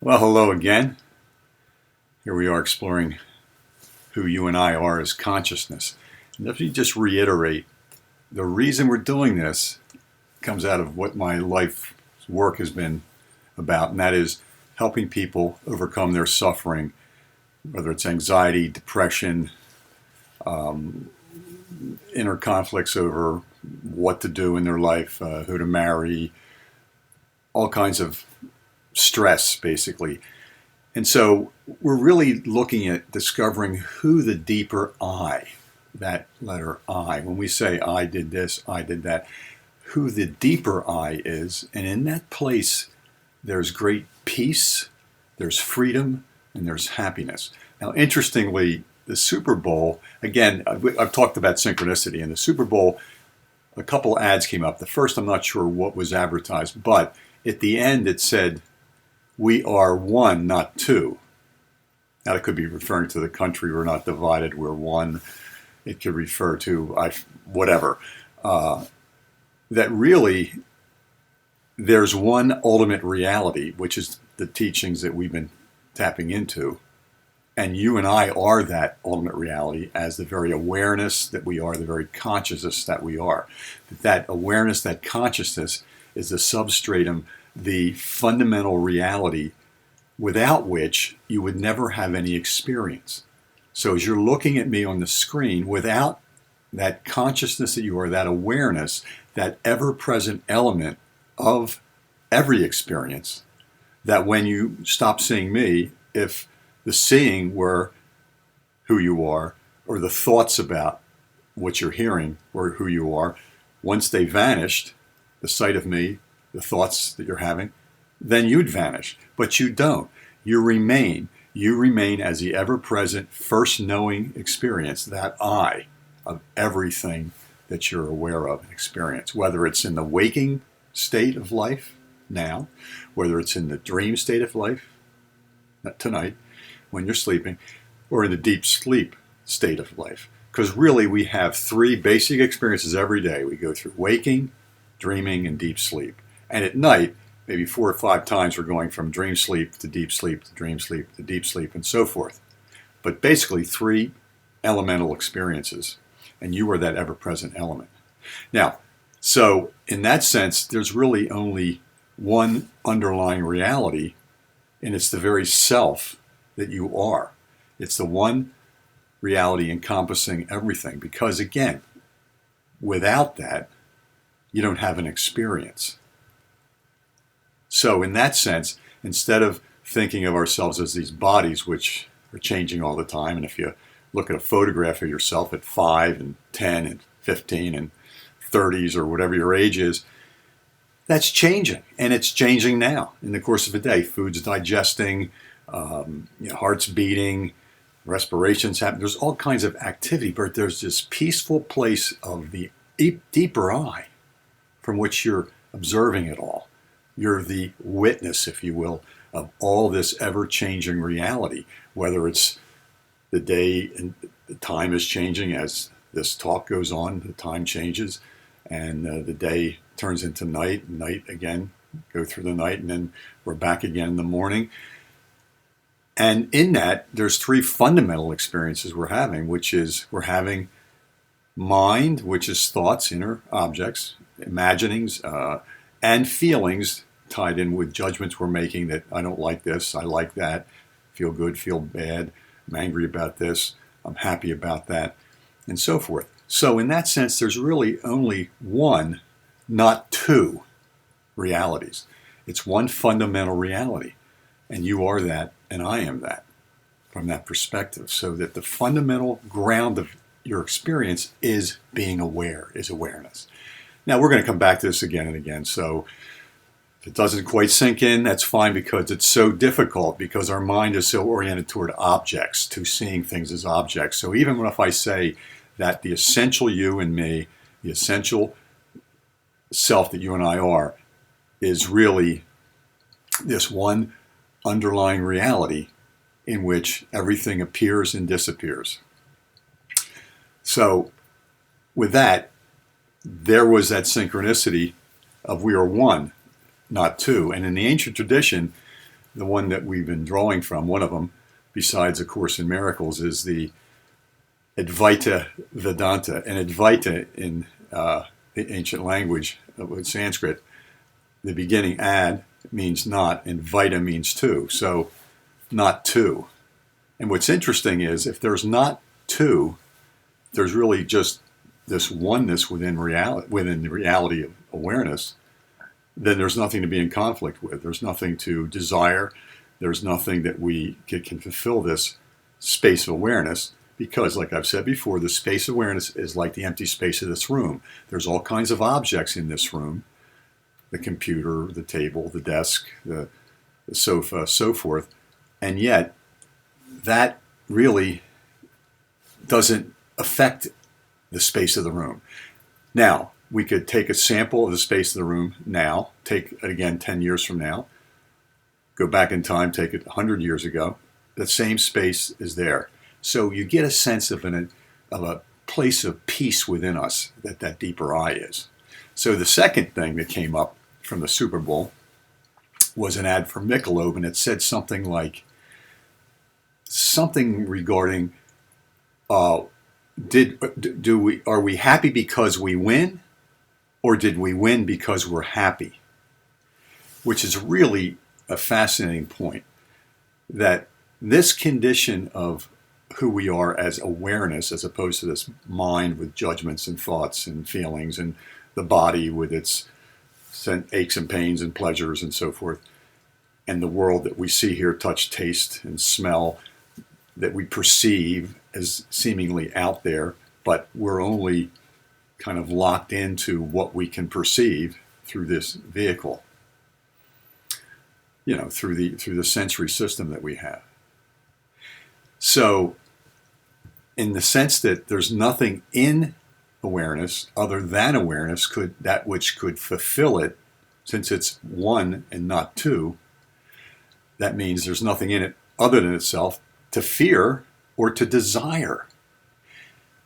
Well, hello again. Here we are exploring who you and I are as consciousness. And let me just reiterate, the reason we're doing this comes out of what my life's work has been about, and that is helping people overcome their suffering, whether it's anxiety, depression, inner conflicts over what to do in their life, who to marry, all kinds of stress, basically. And so we're really looking at discovering who the deeper I, that letter I, when we say I did this, I did that, who the deeper I is. And in that place, there's great peace, there's freedom, and there's happiness. Now, interestingly, the Super Bowl, again, I've talked about synchronicity. In the Super Bowl, a couple ads came up. The first, I'm not sure what was advertised, but at the end it said, "We are one, not two." Now, it could be referring to the country. We're not divided, we're one. It could refer to whatever. That really, there's one ultimate reality, which is the teachings that we've been tapping into. And you and I are that ultimate reality as the very awareness that we are, the very consciousness that we are. That awareness, that consciousness is the substratum, the fundamental reality without which you would never have any experience. So as you're looking at me on the screen, without that consciousness that you are, that awareness, that ever-present element of every experience, that when you stop seeing me, if the seeing were who you are, or the thoughts about what you're hearing or who you are, once they vanished, the sight of me, the thoughts that you're having, then you'd vanish. But you don't. You remain. You remain as the ever-present, first knowing experience, that I, of everything that you're aware of and experience, whether it's in the waking state of life now, whether it's in the dream state of life tonight, when you're sleeping, or in the deep sleep state of life. Because really we have three basic experiences every day. We go through waking, dreaming, and deep sleep. And at night, maybe 4 or 5 times we're going from dream sleep to deep sleep to dream sleep to deep sleep and so forth. But basically 3 elemental experiences. And you are that ever-present element. Now, so in that sense, there's really only one underlying reality, and it's the very self that you are. It's the one reality encompassing everything. Because again, without that, you don't have an experience. So in that sense, instead of thinking of ourselves as these bodies which are changing all the time, and if you look at a photograph of yourself at 5 and 10 and 15 and 30s or whatever your age is, that's changing. And it's changing now in the course of a day. Food's digesting, heart's beating, respiration's happening. There's all kinds of activity, but there's this peaceful place of the deeper I from which you're observing it all. You're the witness, if you will, of all this ever-changing reality, whether it's the day and the time is changing as this talk goes on, the time changes, and the day turns into night, and night again, go through the night, and then we're back again in the morning. And in that, there's 3 fundamental experiences we're having, which is we're having mind, which is thoughts, inner objects, imaginings, and feelings tied in with judgments we're making that I don't like this, I like that, feel good, feel bad, I'm angry about this, I'm happy about that, and so forth. So in that sense, there's really only one, not 2 realities. It's one fundamental reality. And you are that, and I am that, from that perspective. So that the fundamental ground of your experience is being aware, is awareness. Now, we're going to come back to this again and again. So if it doesn't quite sink in, that's fine, because it's so difficult, because our mind is so oriented toward objects, to seeing things as objects. So even if I say that the essential you and me, the essential self that you and I are, is really this one underlying reality in which everything appears and disappears. So with that, there was that synchronicity of we are one, not 2. And in the ancient tradition, the one that we've been drawing from, one of them, besides A Course in Miracles, is the Advaita Vedanta. And Advaita in the ancient language with Sanskrit, the beginning ad means not, and vaita means two. So not two. And what's interesting is if there's not two, there's really just this oneness within the reality of awareness, then there's nothing to be in conflict with. There's nothing to desire. There's nothing that we can fulfill this space of awareness, because, like I've said before, the space of awareness is like the empty space of this room. There's all kinds of objects in this room, the computer, the table, the desk, the sofa, so forth, and yet that really doesn't affect the space of the room. Now, we could take a sample of the space of the room now, take it again 10 years from now, go back in time, take it 100 years ago. The same space is there. So you get a sense of a place of peace within us that deeper I is. So the second thing that came up from the Super Bowl was an ad for Michelob, and it said something like, something regarding, are we happy because we win, or did we win because we're happy? Which is really a fascinating point, that this condition of who we are as awareness, as opposed to this mind with judgments and thoughts and feelings, and the body with its aches and pains and pleasures and so forth, and the world that we see, hear, touch, taste, and smell, that we perceive as seemingly out there, but we're only kind of locked into what we can perceive through this vehicle, through the sensory system that we have. So, in the sense that there's nothing in awareness other than awareness, that which could fulfill it, since it's one and not two, that means there's nothing in it other than itself to fear or to desire.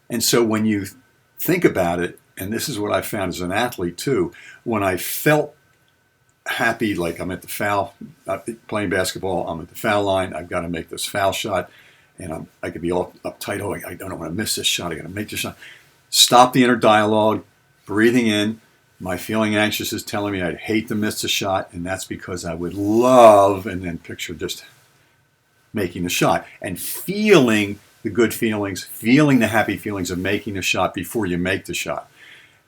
And so when you think about it, and this is what I found as an athlete too, when I felt happy, like I'm at the foul, playing basketball, I'm at the foul line, I've got to make this foul shot, and I could be all uptight, I don't want to miss this shot, I got to make this shot. Stop the inner dialogue, breathing in, my feeling anxious is telling me I'd hate to miss the shot, and that's because I would love, and then picture just making the shot, and feeling the good feelings, feeling the happy feelings of making the shot before you make the shot.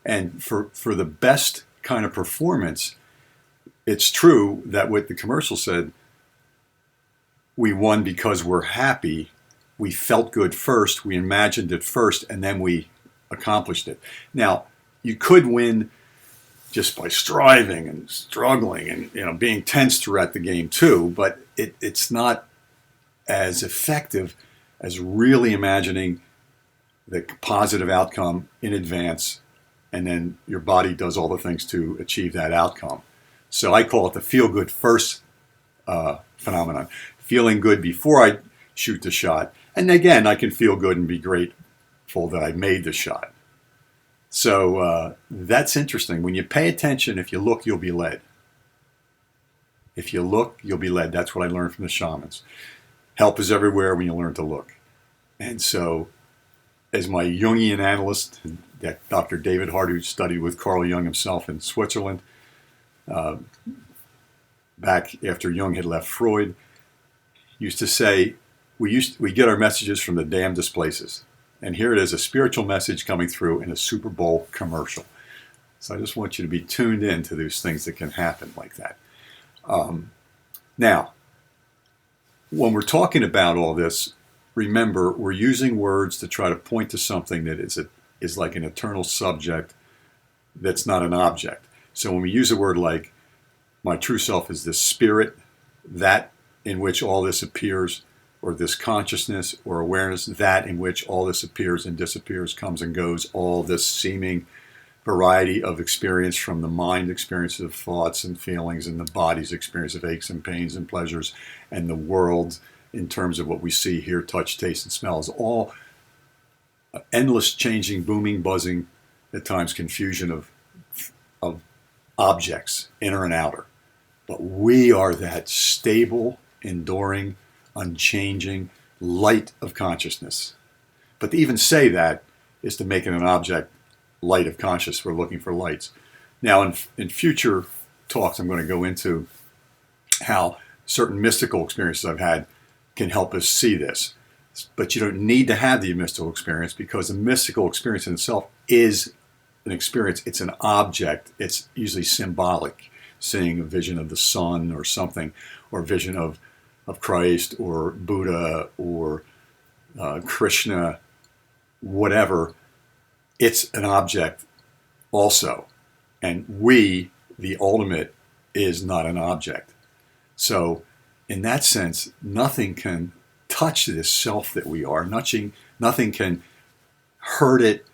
And for the best kind of performance, it's true that what the commercial said, we won because we're happy, we felt good first, we imagined it first, and then we accomplished it. Now, you could win just by striving and struggling and being tense throughout the game too, but it's not as effective as really imagining the positive outcome in advance, and then your body does all the things to achieve that outcome. So I call it the feel good first phenomenon. Feeling good before I shoot the shot, and again I can feel good and be grateful that I made the shot. So that's interesting. When you pay attention, if you look, you'll be led. If you look, you'll be led. That's what I learned from the shamans. Help is everywhere when you learn to look. And so, as my Jungian analyst, Dr. David Hart, who studied with Carl Jung himself in Switzerland, back after Jung had left Freud, used to say, we get our messages from the damnedest places. And here it is, a spiritual message coming through in a Super Bowl commercial. So I just want you to be tuned in to those things that can happen like that. Now, when we're talking about all this, remember, we're using words to try to point to something that is like an eternal subject that's not an object. So when we use a word like, my true self is this spirit, that in which all this appears, or this consciousness or awareness, that in which all this appears and disappears, comes and goes, all this seeming variety of experience, from the mind experience of thoughts and feelings, and the body's experience of aches and pains and pleasures, and the world in terms of what we see, hear, touch, taste, and smell, is all endless changing, booming, buzzing, at times confusion of objects, inner and outer. But we are that stable, enduring, unchanging light of consciousness. But to even say that is to make it an object, light of consciousness. We're looking for lights. Now, in future talks, I'm going to go into how certain mystical experiences I've had can help us see this. But you don't need to have the mystical experience, because the mystical experience in itself is an experience. It's an object. It's usually symbolic, seeing a vision of the sun or something, or a vision of Christ or Buddha or Krishna, whatever. It's an object also. And we, the ultimate, is not an object. So in that sense, nothing can touch this self that we are. Nothing can hurt it.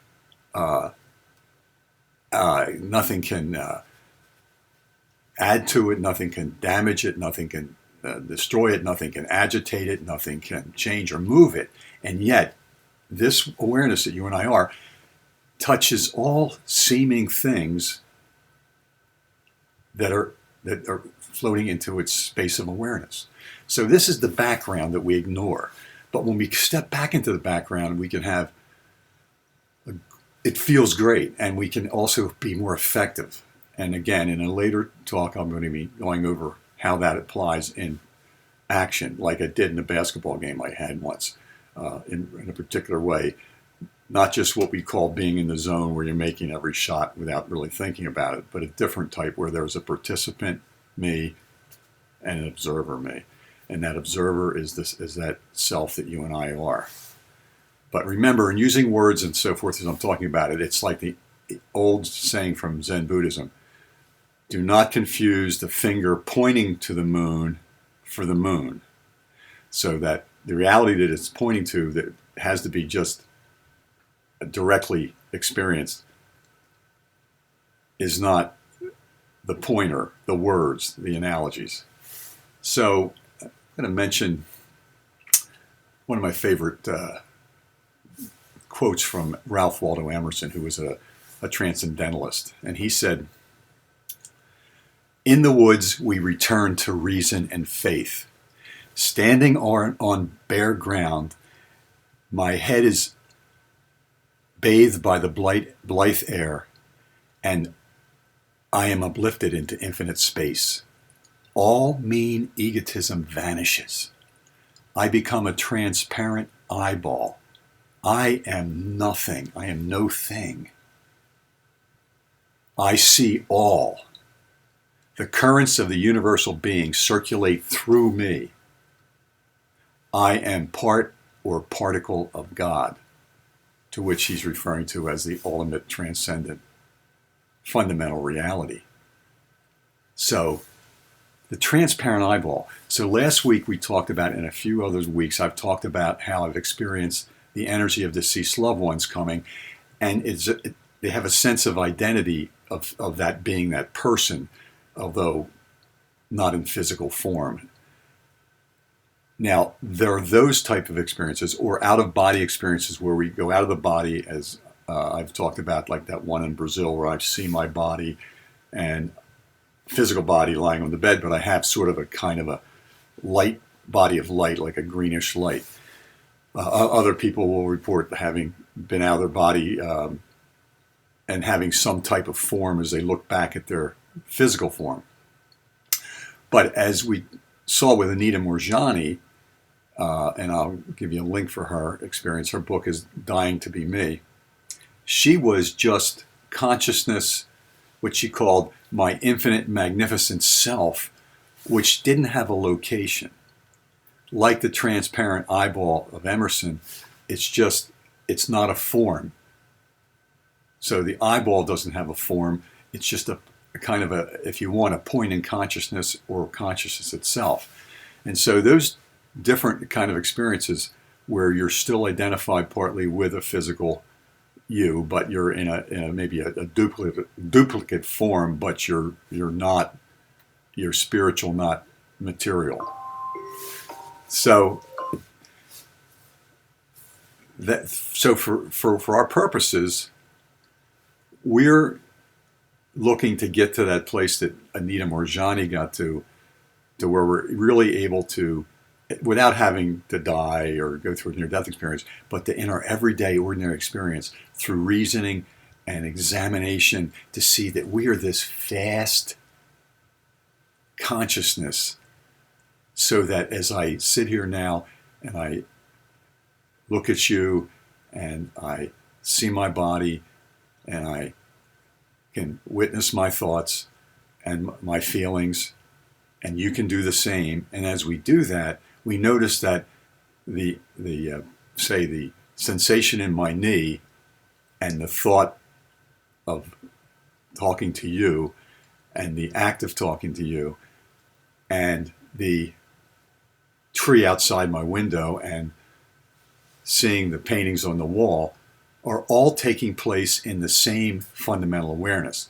Nothing can add to it. Nothing can damage it. Nothing can destroy it. Nothing can agitate it. Nothing can change or move it. And yet, this awareness that you and I are touches all seeming things that are floating into its space of awareness. So this is the background that we ignore. But when we step back into the background, we can have, it feels great, and we can also be more effective. And again, in a later talk, I'm going to be going over how that applies in action, like I did in a basketball game I had once, in a particular way. Not just what we call being in the zone, where you're making every shot without really thinking about it, but a different type where there's a participant, me, and an observer, me. And that observer is that self that you and I are. But remember, in using words and so forth as I'm talking about it, it's like the old saying from Zen Buddhism: do not confuse the finger pointing to the moon for the moon. So that the reality that it's pointing to, that has to be just directly experienced, is not the pointer, the words, the analogies. So I'm going to mention one of my favorite quotes from Ralph Waldo Emerson, who was a transcendentalist. And he said, "In the woods we return to reason and faith. Standing on bare ground, my head is bathed by the blithe air, and I am uplifted into infinite space. All mean egotism vanishes. I become a transparent eyeball. I am nothing. I am no thing. I see all. The currents of the universal being circulate through me. I am part or particle of God," to which he's referring to as the ultimate transcendent fundamental reality. So the transparent eyeball. So last week we talked about, and a few other weeks I've talked about how I've experienced the energy of deceased loved ones coming, and they have a sense of identity of that being that person, although not in physical form. Now, there are those type of experiences, or out-of-body experiences, where we go out of the body, as I've talked about, like that one in Brazil where I see my body and physical body lying on the bed, but I have sort of a kind of a light body of light, like a greenish light. Other people will report having been out of their body and having some type of form as they look back at their physical form. But as we saw with Anita Moorjani, and I'll give you a link for her experience. Her book is Dying to Be Me. She was just consciousness, what she called my infinite magnificent self, which didn't have a location. Like the transparent eyeball of Emerson, it's not a form. So the eyeball doesn't have a form. It's just a kind of if you want, a point in consciousness or consciousness itself. And so those different kind of experiences where you're still identified partly with a physical you, but you're in a maybe a duplicate form, but you're spiritual, not material. So for our purposes, we're looking to get to that place that Anita Moorjani got to where we're really able to, without having to die or go through a near-death experience, but in our everyday, ordinary experience, through reasoning and examination, to see that we are this vast consciousness, so that as I sit here now and I look at you and I see my body and I can witness my thoughts and my feelings, and you can do the same. And as we do that, we notice that the sensation in my knee and the thought of talking to you and the act of talking to you and the tree outside my window and seeing the paintings on the wall are all taking place in the same fundamental awareness.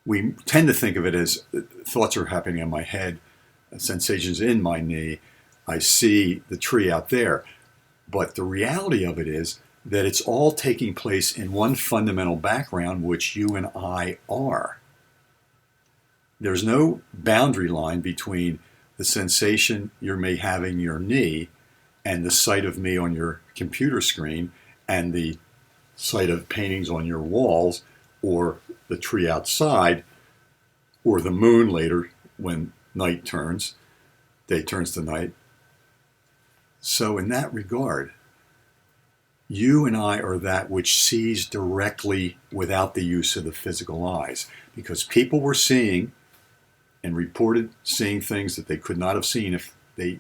We tend to think of it as thoughts are happening in my head, sensations in my knee, I see the tree out there. But the reality of it is that it's all taking place in one fundamental background, which you and I are. There's no boundary line between the sensation you may have in your knee and the sight of me on your computer screen and the sight of paintings on your walls or the tree outside or the moon later when night turns, day turns to night. So in that regard, you and I are that which sees directly without the use of the physical eyes, because people were seeing and reported seeing things that they could not have seen if they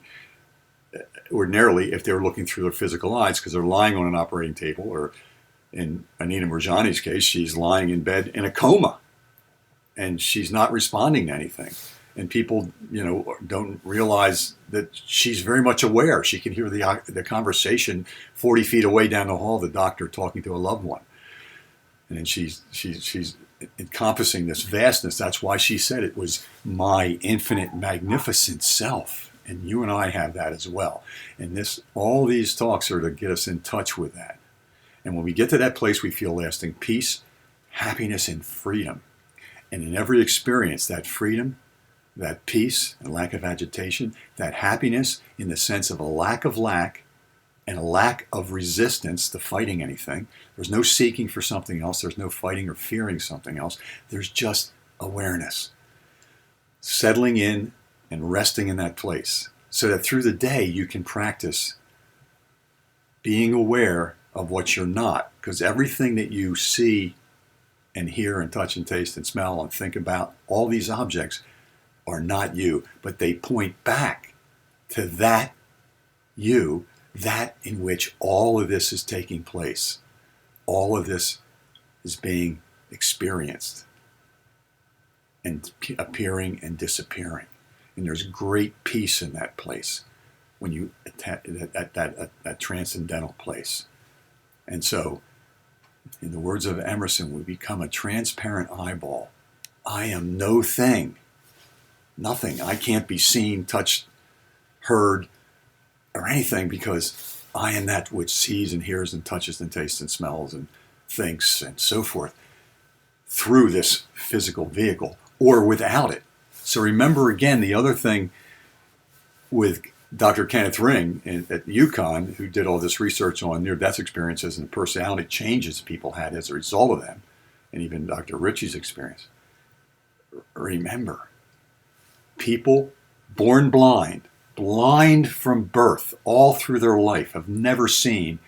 ordinarily, if they were looking through their physical eyes, because they're lying on an operating table, or in Anita Moorjani's case, she's lying in bed in a coma and she's not responding to anything. And people, don't realize that she's very much aware. She can hear the conversation 40 feet away down the hall, the doctor talking to a loved one. And then she's encompassing this vastness. That's why she said it was my infinite, magnificent self. And you and I have that as well. And all these talks are to get us in touch with that. And when we get to that place, we feel lasting peace, happiness, and freedom. And in every experience, that freedom, that peace, and lack of agitation, that happiness in the sense of a lack of lack and a lack of resistance to fighting anything. There's no seeking for something else. There's no fighting or fearing something else. There's just awareness. Settling in and resting in that place so that through the day you can practice being aware of what you're not, because everything that you see and hear and touch and taste and smell and think about, all these objects are not you, but they point back to that you, that in which all of this is taking place. All of this is being experienced and appearing and disappearing. And there's great peace in that place when you at that transcendental place. And so, in the words of Emerson, we become a transparent eyeball. I am no thing, nothing. I can't be seen, touched, heard, or anything, because I am that which sees and hears and touches and tastes and smells and thinks and so forth through this physical vehicle or without it. So remember again the other thing with Dr. Kenneth Ring at UConn, who did all this research on near-death experiences and the personality changes people had as a result of them, and even Dr. Ritchie's experience. Remember, people born blind from birth, all through their life, have never seen,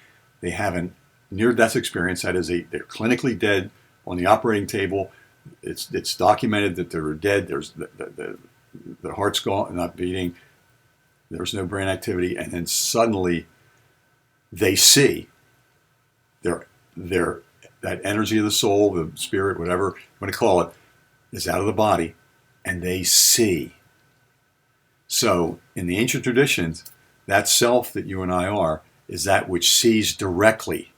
they have a near-death experience, that is, they're clinically dead on the operating table. It's documented that they're dead. There's the heart's gone, not beating. There's no brain activity, and then suddenly they see their that energy of the soul, the spirit, whatever you want to call it, is out of the body, and they see. So in the ancient traditions, that self that you and I are is that which sees directly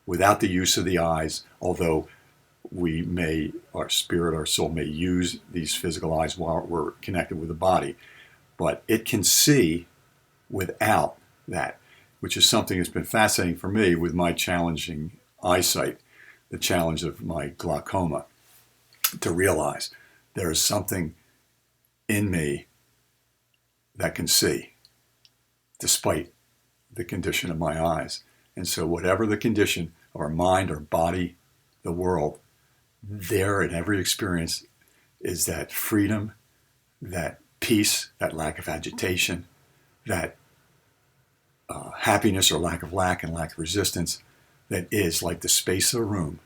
without the use of the eyes, although our spirit, our soul may use these physical eyes while we're connected with the body. But it can see without that, which is something that's been fascinating for me with my challenging eyesight, the challenge of my glaucoma. to realize there is something in me that can see, despite the condition of my eyes. And so whatever the condition of our mind, our body, the world, there in every experience is that freedom, that peace, that lack of agitation, that happiness or lack of lack and lack of resistance that is like the space of a room,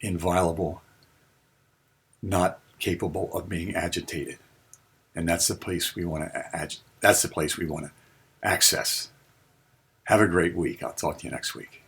inviolable, not capable of being agitated. And that's the place we want to access. Have a great week. I'll talk to you next week.